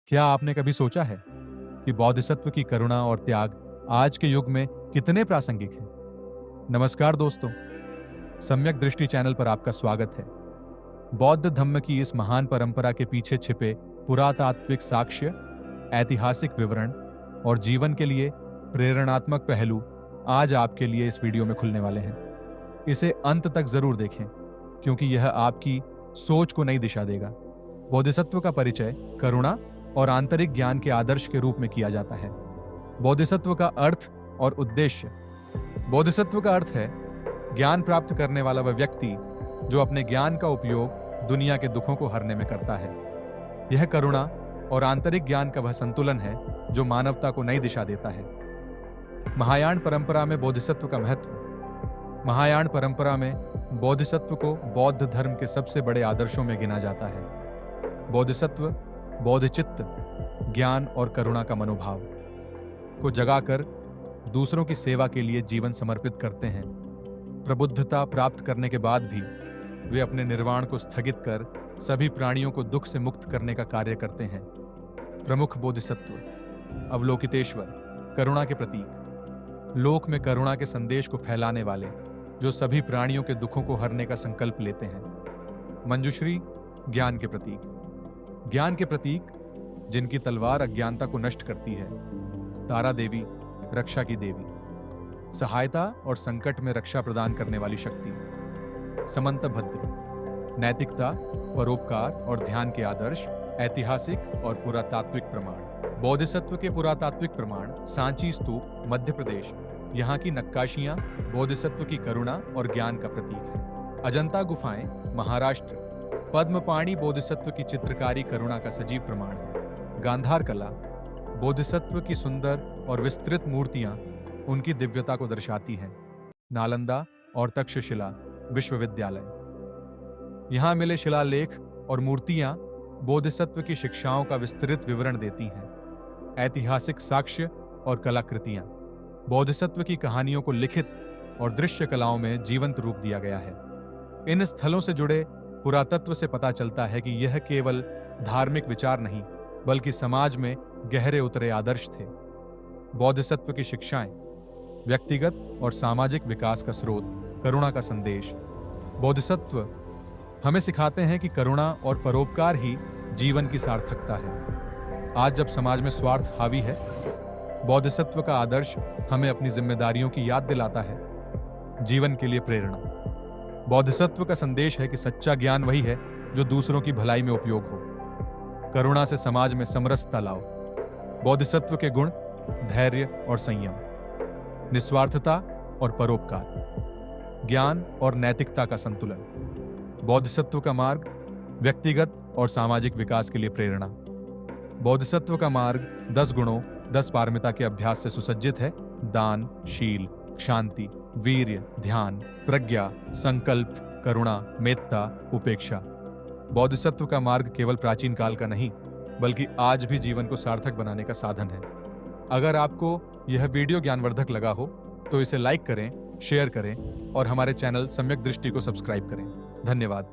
क्या आपने कभी सोचा है कि बोधिसत्व की करुणा और त्याग आज के युग में कितने प्रासंगिक हैं? नमस्कार दोस्तों, सम्यक दृष्टि चैनल पर आपका स्वागत है। बौद्ध धम्म की इस महान परंपरा के पीछे छिपे पुरातात्विक साक्ष्य, ऐतिहासिक विवरण और जीवन के लिए प्रेरणात्मक पहलू आज आपके लिए इस वीडियो में खुलने वाले हैं। इसे अंत तक जरूर देखें, क्योंकि यह आपकी सोच को नई दिशा देगा। बोधिसत्व का परिचय करुणा और आंतरिक ज्ञान के आदर्श के रूप में किया जाता है। बोधिसत्व का अर्थ और उद्देश्य। बोधिसत्व का अर्थ है ज्ञान प्राप्त करने वाला वह व्यक्ति जो अपने ज्ञान का उपयोग दुनिया के दुखों को हरने में करता है। यह करुणा और आंतरिक ज्ञान का वह संतुलन है जो मानवता को नई दिशा देता है। महायान परंपरा में बोधिसत्व का महत्व। महायान परंपरा में बोधिसत्व को बौद्ध धर्म के सबसे बड़े आदर्शों में गिना जाता है। बोधिसत्व बोधिचित्त, ज्ञान और करुणा का मनोभाव को जगाकर दूसरों की सेवा के लिए जीवन समर्पित करते हैं। प्रबुद्धता प्राप्त करने के बाद भी वे अपने निर्वाण को स्थगित कर सभी प्राणियों को दुख से मुक्त करने का कार्य करते हैं। प्रमुख बोधिसत्व। अवलोकितेश्वर, करुणा के प्रतीक, लोक में करुणा के संदेश को फैलाने वाले जो सभी प्राणियों के दुखों को हरने का संकल्प लेते हैं। मंजुश्री, ज्ञान के प्रतीक, ज्ञान के प्रतीक जिनकी तलवार अज्ञानता को नष्ट करती है। तारा देवी, रक्षा की देवी, सहायता और संकट में रक्षा प्रदान करने वाली शक्ति। समंतभद्र, नैतिकता, परोपकार और ध्यान के आदर्श, ऐतिहासिक और पुरातात्विक प्रमाण। बोधिसत्व के पुरातात्विक प्रमाण। सांची स्तूप, मध्य प्रदेश, यहाँ की नक्काशियां बोधिसत्व की करुणा और ज्ञान का प्रतीक है। अजंता गुफाएं, महाराष्ट्र, पद्मपाणि बोधिसत्व की चित्रकारी करुणा का सजीव प्रमाण है। गांधार कला, बोधिसत्व की सुंदर और विस्तृत मूर्तियां उनकी दिव्यता को दर्शाती हैं। नालंदा और तक्षशिला विश्वविद्यालय, यहां मिले शिलालेख और मूर्तियां बोधिसत्व की शिक्षाओं का विस्तृत विवरण देती हैं। ऐतिहासिक साक्ष्य और कलाकृतियां, बोधिसत्व की कहानियों को लिखित और दृश्य कलाओं में जीवंत रूप दिया गया है। इन स्थलों से जुड़े पुरातत्व से पता चलता है कि यह केवल धार्मिक विचार नहीं, बल्कि समाज में गहरे उतरे आदर्श थे। बोधिसत्व की शिक्षाएं, व्यक्तिगत और सामाजिक विकास का स्रोत, करुणा का संदेश। बोधिसत्व हमें सिखाते हैं कि करुणा और परोपकार ही जीवन की सार्थकता है। आज जब समाज में स्वार्थ हावी है, बोधिसत्व का आदर्श हमें अपनी जिम्मेदारियों की याद दिलाता है। जीवन के लिए प्रेरणा। बोधिसत्व का संदेश है कि सच्चा ज्ञान वही है जो दूसरों की भलाई में उपयोग हो। करुणा से समाज में समरसता लाओ। बोधिसत्व के गुण, धैर्य और संयम, निस्वार्थता और परोपकार, ज्ञान और नैतिकता का संतुलन। बोधिसत्व का मार्ग, व्यक्तिगत और सामाजिक विकास के लिए प्रेरणा। बोधिसत्व का मार्ग 10 गुणों, 10 पारमिता के अभ्यास से सुसज्जित है। दान, शील, शांति, वीर्य, ध्यान, प्रज्ञा, संकल्प, करुणा, मेत्ता, उपेक्षा। बोधिसत्व का मार्ग केवल प्राचीन काल का नहीं, बल्कि आज भी जीवन को सार्थक बनाने का साधन है। अगर आपको यह वीडियो ज्ञानवर्धक लगा हो तो इसे लाइक करें, शेयर करें और हमारे चैनल सम्यक दृष्टि को सब्सक्राइब करें। धन्यवाद।